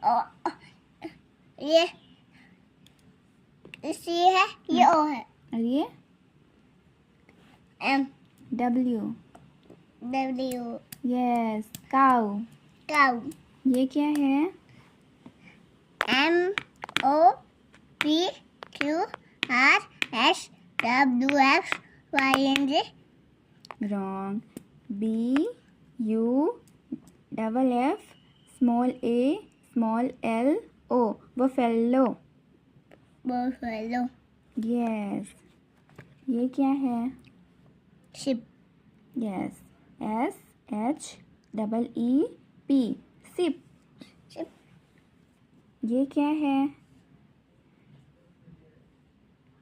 और ये सी है, ये ओ है। और ये M W. W yes, cow. Cow. ये क्या है? M O P Q R S W X Y N J. Wrong. B U double F small A small L O, buffalo. Buffalo. Yes. ये क्या है? Sheep. Yes, S H double E P, sheep. Sheep. ये क्या है?